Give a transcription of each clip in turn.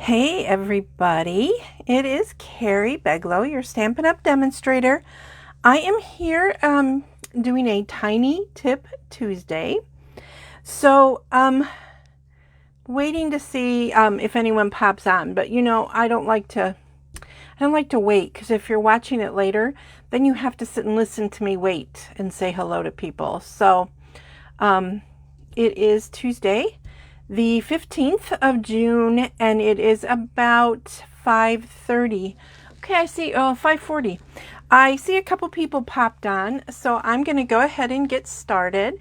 Hey everybody, it is Carrie Beglow, your Stampin' Up! Demonstrator. I am here doing a Tiny Tip Tuesday. So, waiting to see if anyone pops on, but you know, I don't like to wait, because if you're watching it later, then you have to sit and listen to me wait and say hello to people. So, it is Tuesday, the 15th of June, and it is about 5:30. Okay, I see, 5:40. I see a couple people popped on, so I'm going to go ahead and get started.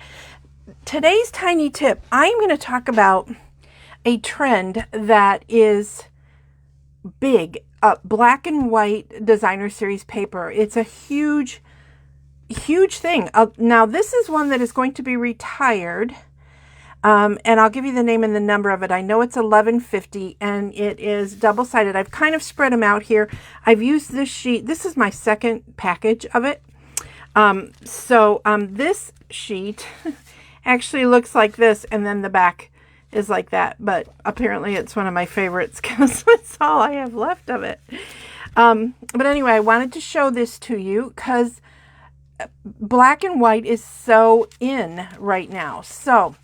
Today's tiny tip, I'm going to talk about a trend that is big, black and white designer series paper. It's a huge thing. Now, this is one that is going to be retired. And I'll give you the name and the number of it. I know it's 1150 and it is double-sided. I've kind of spread them out here. I've used this sheet. This is my second package of it. This sheet actually looks like this, and then the back is like that. But apparently it's one of my favorites because that's all I have left of it. But anyway, I wanted to show this to you because black and white is so in right now. So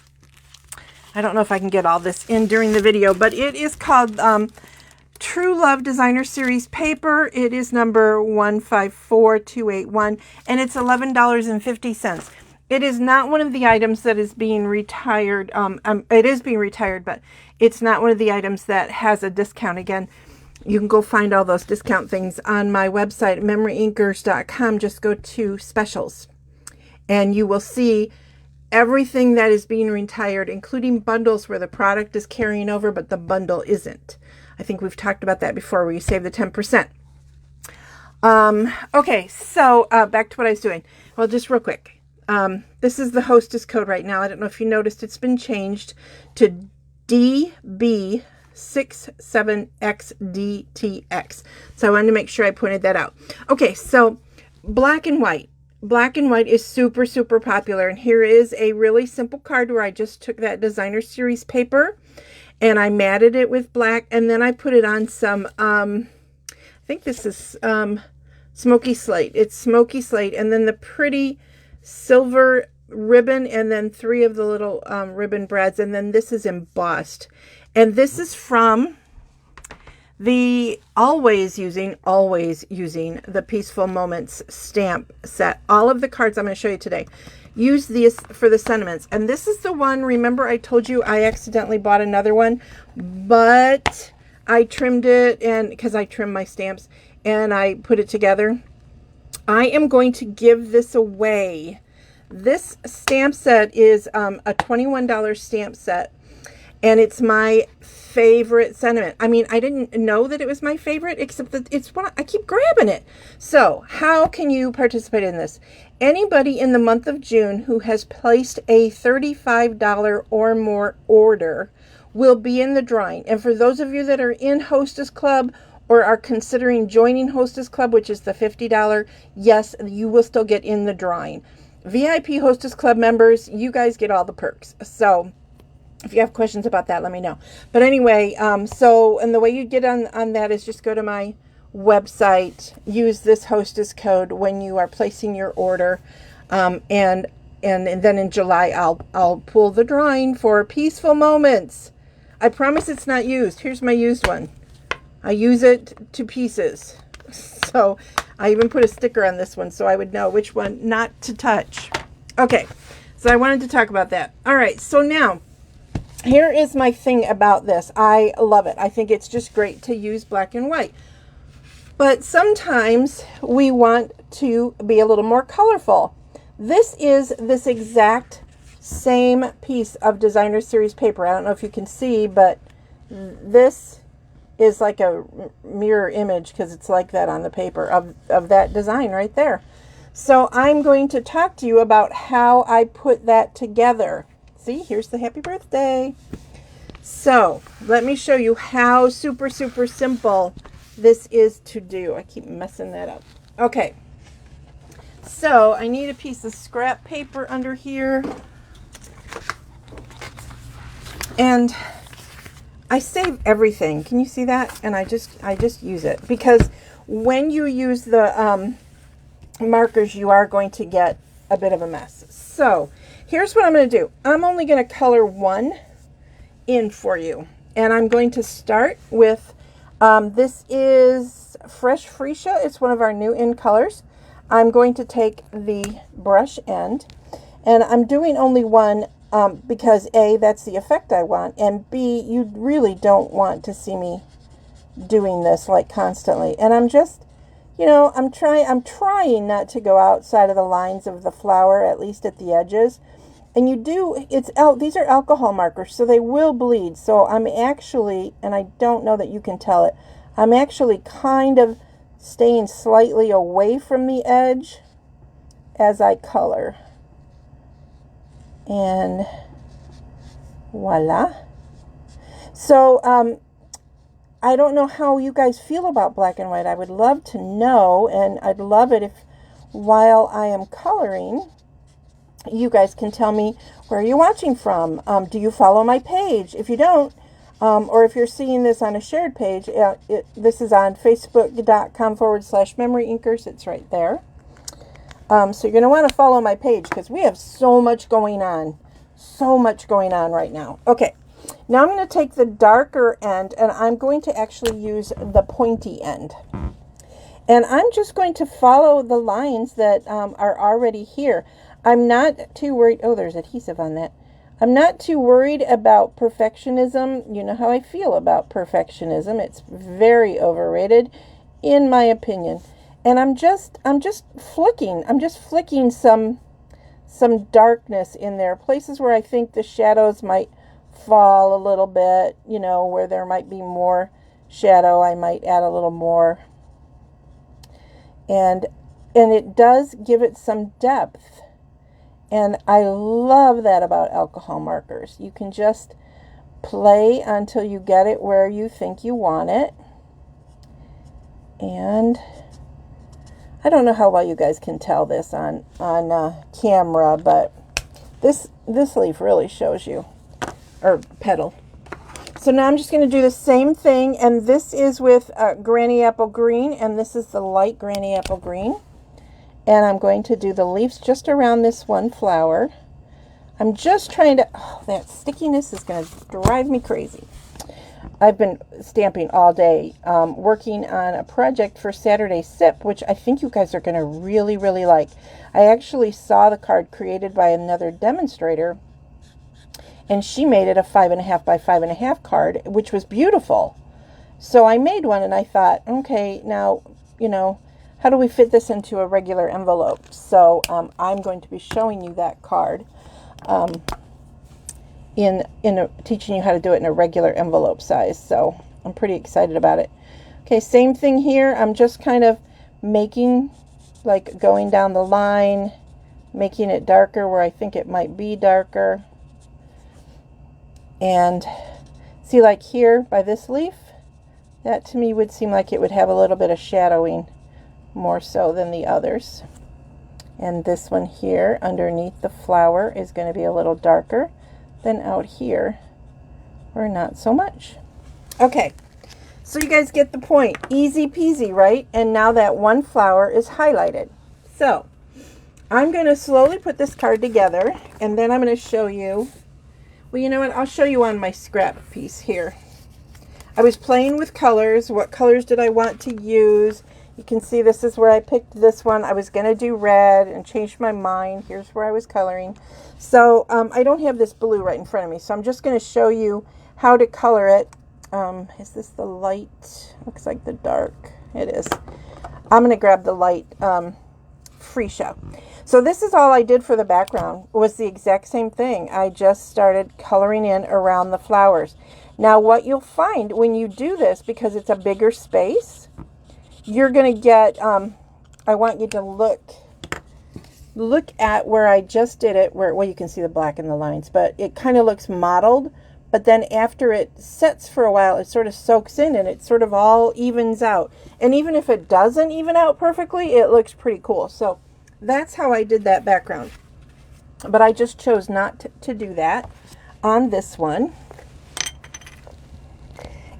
I don't know if I can get all this in during the video, but it is called True Love Designer Series Paper. It is number 154281, and it's $11.50. It is not one of the items that is being retired. It is being retired, but it's not one of the items that has a discount. Again, you can go find all those discount things on my website, memoryinkers.com. Just go to specials, and you will see everything that is being retired, including bundles where the product is carrying over, but the bundle isn't. I think we've talked about that before, where you save the 10%. Okay, so back to what I was doing. Well, just real quick. This is the hostess code right now. I don't know if you noticed, it's been changed to DB67XDTX. So I wanted to make sure I pointed that out. Okay, so black and white. Black and white is super, super popular. And here is a really simple card where I just took that designer series paper and I matted it with black. And then I put it on some, I think this is smoky slate. It's smoky slate. And then the pretty silver ribbon, and then 3 of the little ribbon brads. And then this is embossed. And this is from the always using the Peaceful Moments stamp set. All of the cards I'm going to show you today use this for the sentiments. And this is the one, remember I told you I accidentally bought another one, but I trimmed it, and because I trimmed my stamps and I put it together. I am going to give this away. This stamp set is a $21 stamp set. And it's my favorite sentiment. I mean, I didn't know that it was my favorite, except that it's one I keep grabbing it. So how can you participate in this? Anybody in the month of June who has placed a $35 or more order will be in the drawing. And for those of you that are in Hostess Club or are considering joining Hostess Club, which is the $50, yes, you will still get in the drawing. VIP Hostess Club members, you guys get all the perks. So if you have questions about that, let me know. But anyway, and the way you get on that is just go to my website, use this hostess code when you are placing your order, and then in July I'll pull the drawing for Peaceful Moments. I promise it's not used. Here's my used one. I use it to pieces. So I even put a sticker on this one so I would know which one not to touch. Okay, so I wanted to talk about that. All right, so now here is my thing about this. I love it. I think it's just great to use black and white. But sometimes we want to be a little more colorful. This is this exact same piece of designer series paper. I don't know if you can see, but this is like a mirror image because it's like that on the paper of that design right there. So I'm going to talk to you about how I put that together. See, here's the happy birthday. So let me show you how super, super simple this is to do. I keep messing that up. Okay. So I need a piece of scrap paper under here. And I save everything. Can you see that? And I just use it, because when you use the markers, you are going to get a bit of a mess. So here's what I'm going to do. I'm only going to color one in for you, and I'm going to start with this is Fresh Freesia. It's one of our new in colors. I'm going to take the brush end, and I'm doing only one because A, that's the effect I want, and B, you really don't want to see me doing this like constantly. And I'm just, you know, I'm trying not to go outside of the lines of the flower, at least at the edges. And you do, these are alcohol markers, so they will bleed. So I'm actually, and I don't know that you can tell it, I'm actually kind of staying slightly away from the edge as I color. And voila. So I don't know how you guys feel about black and white. I would love to know, and I'd love it if while I am coloring, you guys can tell me where you're watching from. Do you follow my page? If you don't, or if you're seeing this on a shared page, this is on facebook.com/memory inkers. It's right there. So you're going to want to follow my page, because we have so much going on. So much going on right now. Okay. Now I'm going to take the darker end, and I'm going to actually use the pointy end. And I'm just going to follow the lines that are already here. I'm not too worried. Oh, there's adhesive on that. I'm not too worried about perfectionism. You know how I feel about perfectionism. It's very overrated, in my opinion. And I'm just flicking. I'm just flicking some darkness in there. Places where I think the shadows might fall a little bit, you know, where there might be more shadow, I might add a little more. And it does give it some depth. And I love that about alcohol markers. You can just play until you get it where you think you want it. And I don't know how well you guys can tell this on camera, but this leaf really shows you, or petal. So now I'm just going to do the same thing, and this is with Granny Apple Green, and this is the light Granny Apple Green. And I'm going to do the leaves just around this one flower. I'm just trying to, oh, that stickiness is going to drive me crazy. I've been stamping all day, working on a project for Saturday SIP, which I think you guys are going to really, really like. I actually saw the card created by another demonstrator, and she made it a 5.5 by 5.5 card, which was beautiful. So I made one, and I thought, okay, now, you know, how do we fit this into a regular envelope? So I'm going to be showing you that card. Teaching you how to do it in a regular envelope size. So I'm pretty excited about it. Okay, same thing here. I'm just kind of making, like going down the line, making it darker where I think it might be darker. And see, like here by this leaf, that to me would seem like it would have a little bit of shadowing more so than the others. And this one here underneath the flower is going to be a little darker than out here, or not so much. Okay, so you guys get the point. Easy peasy, right? And now that one flower is highlighted. So I'm going to slowly put this card together, and then I'm going to show you, well, you know what, I'll show you on my scrap piece here. I was playing with colors. What colors did I want to use? You can see this is where I picked this one. I was going to do red and changed my mind. Here's where I was coloring. So I don't have this blue right in front of me, so I'm just going to show you how to color it. Is this the light? Looks like the dark. It is. I'm going to grab the light Freesia. So this is all I did for the background. It was the exact same thing. I just started coloring in around the flowers. Now what you'll find when you do this, because it's a bigger space, you're going to get, I want you to look at where I just did it, where, well, you can see the black in the lines, but it kind of looks mottled, but then after it sets for a while, it sort of soaks in and it sort of all evens out. And even if it doesn't even out perfectly, it looks pretty cool. So that's how I did that background. But I just chose not to do that on this one.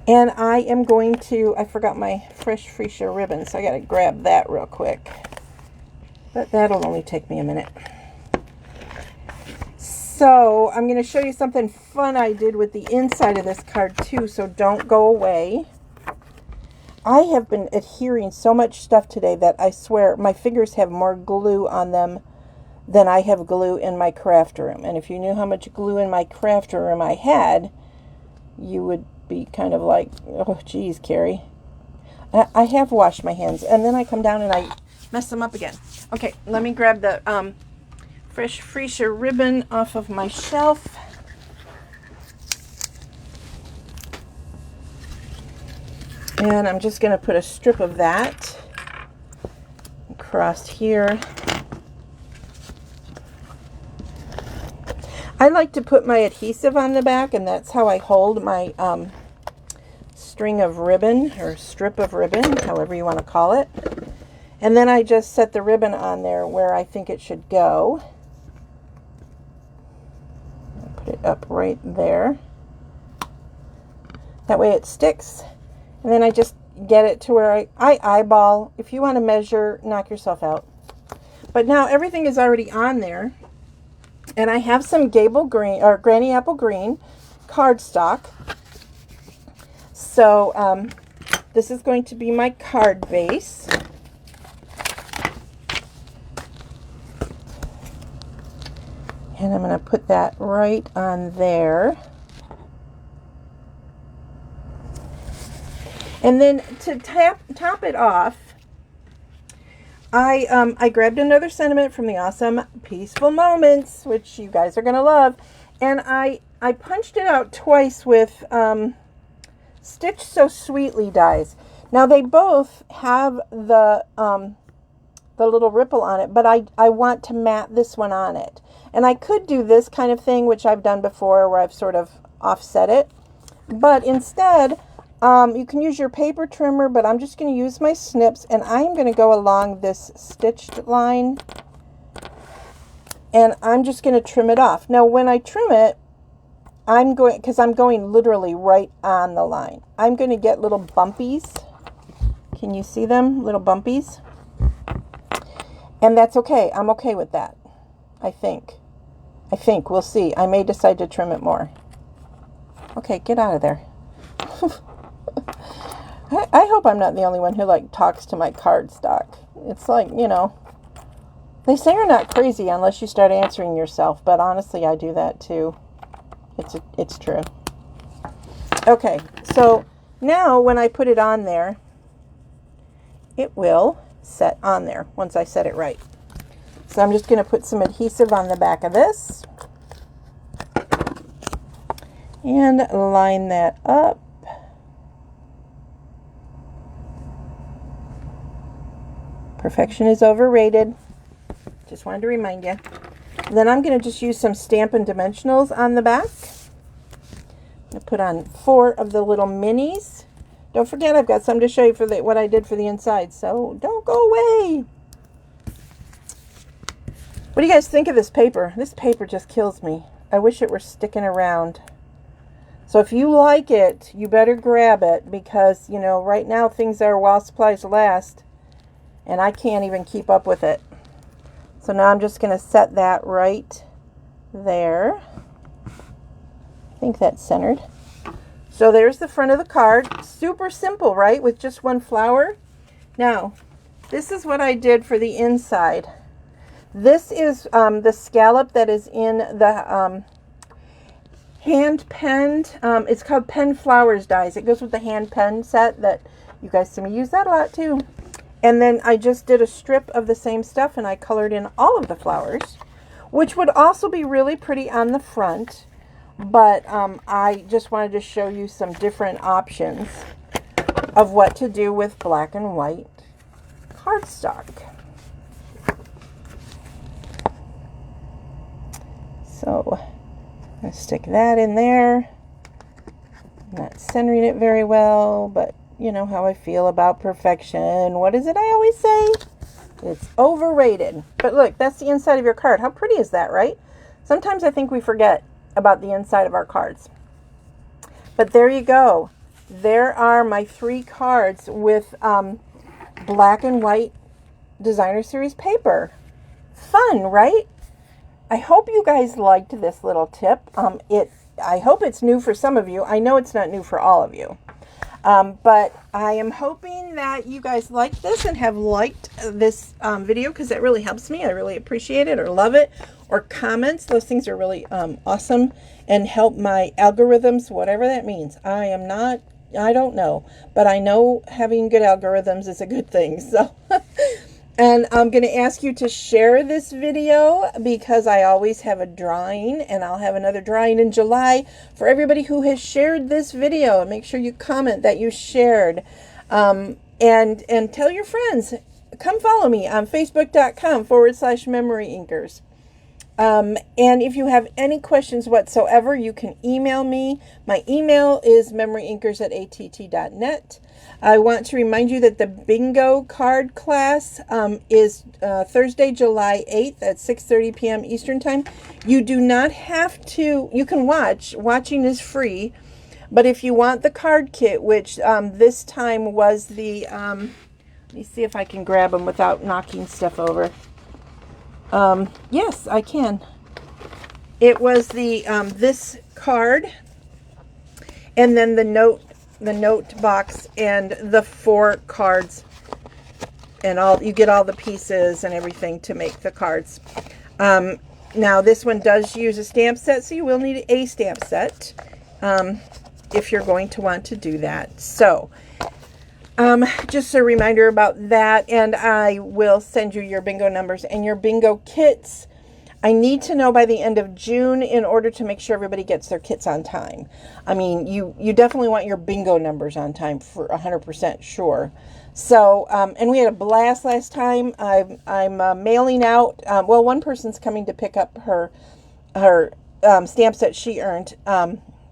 And I am going to, I forgot my fresh freesia ribbon, so I got to grab that real quick. But that'll only take me a minute. So I'm going to show you something fun I did with the inside of this card too, so don't go away. I have been adhering so much stuff today that I swear my fingers have more glue on them than I have glue in my craft room. And if you knew how much glue in my craft room I had, you would be kind of like, oh, geez, Carrie. I have washed my hands, and then I come down and I mess them up again. Okay, let me grab the fresh freesia ribbon off of my shelf. And I'm just going to put a strip of that across here. I like to put my adhesive on the back, and that's how I hold my string of ribbon, or strip of ribbon, however you want to call it. And then I just set the ribbon on there where I think it should go. Put it up right there. That way it sticks. And then I just get it to where I eyeball. If you want to measure, knock yourself out. But now everything is already on there. And I have some Gable Green, or Granny Apple Green cardstock. So this is going to be my card base. And I'm going to put that right on there. And then to top it off, I grabbed another sentiment from the awesome Peaceful Moments, which you guys are going to love. And I punched it out twice with Stitch So Sweetly dies. Now they both have the little ripple on it, but I want to mat this one on it. And I could do this kind of thing, which I've done before, where I've sort of offset it. But instead, you can use your paper trimmer, but I'm just going to use my snips, and I'm going to go along this stitched line, and I'm just going to trim it off. Now, when I trim it, because I'm going literally right on the line, I'm going to get little bumpies. Can you see them? Little bumpies. And that's okay. I'm okay with that. I think. We'll see. I may decide to trim it more. Okay, get out of there. I hope I'm not the only one who talks to my cardstock. It's like, you know, they say you're not crazy unless you start answering yourself, but honestly, I do that too. It's true. Okay, so now when I put it on there, it will set on there once I set it right. So I'm just going to put some adhesive on the back of this and line that up. Perfection is overrated. Just wanted to remind you. Then I'm going to just use some Stampin' Dimensionals on the back. I'm going to put on 4 of the little minis. Don't forget, I've got something to show you for what I did for the inside, so don't go away. What do you guys think of this paper? This paper just kills me. I wish it were sticking around. So if you like it, you better grab it, because, you know, right now things are while supplies last, and I can't even keep up with it. So now I'm just going to set that right there. I think that's centered. So there's the front of the card. Super simple, right? With just one flower. Now, this is what I did for the inside. This is the scallop that is in the hand penned. It's called Pen Flowers dies. It goes with the hand pen set that you guys see me use that a lot too. And then I just did a strip of the same stuff, and I colored in all of the flowers, which would also be really pretty on the front. But I just wanted to show you some different options of what to do with black and white cardstock. So I'm going to stick that in there. I'm not centering it very well, but you know how I feel about perfection. What is it I always say? It's overrated. But look, that's the inside of your card. How pretty is that, right? Sometimes I think we forget about the inside of our cards. But there you go. there are my 3 cards with black and white designer series paper. Fun, right? I hope you guys liked this little tip. I hope it's new for some of you. I know it's not new for all of you. But I am hoping that you guys like this and have liked this video, because that really helps me. I really appreciate it, or love it, or comments. Those things are really awesome and help my algorithms, whatever that means. I don't know, but I know having good algorithms is a good thing. So, and I'm going to ask you to share this video, because I always have a drawing, and I'll have another drawing in July for everybody who has shared this video. And make sure you comment that you shared, and tell your friends. Come follow me on facebook.com/Memory Inkers. And if you have any questions whatsoever, you can email me. My email is memoryinkers@att.net. I want to remind you that the bingo card class is Thursday, July 8th at 6:30 p.m. Eastern Time. You do not have to, you can watch. Watching is free. But if you want the card kit, which this time was the, let me see if I can grab them without knocking stuff over. Yes, I can. It was the this card, and then the note box, and the 4 cards, and all, you get all the pieces and everything to make the cards. Now this one does use a stamp set, so you will need a stamp set if you're going to want to do that. So just a reminder about that, and I will send you your bingo numbers and your bingo kits. I need to know by the end of June in order to make sure everybody gets their kits on time. I mean, you definitely want your bingo numbers on time for 100% sure. So, and we had a blast last time. I'm mailing out, well, one person's coming to pick up her stamp set she earned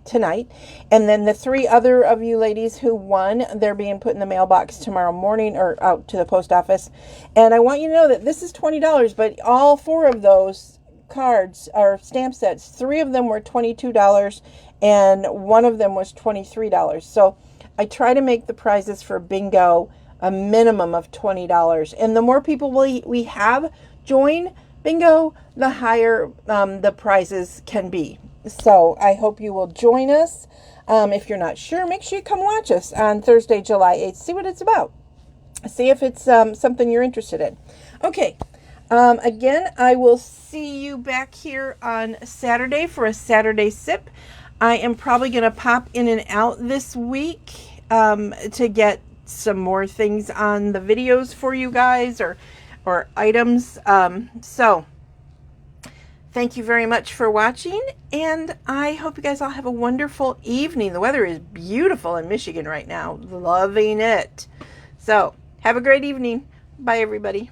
tonight, and then the 3 other of you ladies who won, they're being put in the mailbox tomorrow morning, or out to the post office. And I want you to know that this is $20, but all 4 of those cards are stamp sets. 3 of them were $22 and 1 of them was $23. So I try to make the prizes for bingo a minimum of $20, and the more people we have join bingo, the higher the prizes can be. So I hope you will join us. If you're not sure, make sure you come watch us on Thursday, July 8th. See what it's about. See if it's something you're interested in. Okay. Again, I will see you back here on Saturday for a Saturday sip. I am probably going to pop in and out this week to get some more things on the videos for you guys, or items. So thank you very much for watching, and I hope you guys all have a wonderful evening. The weather is beautiful in Michigan right now. Loving it. So have a great evening. Bye, everybody.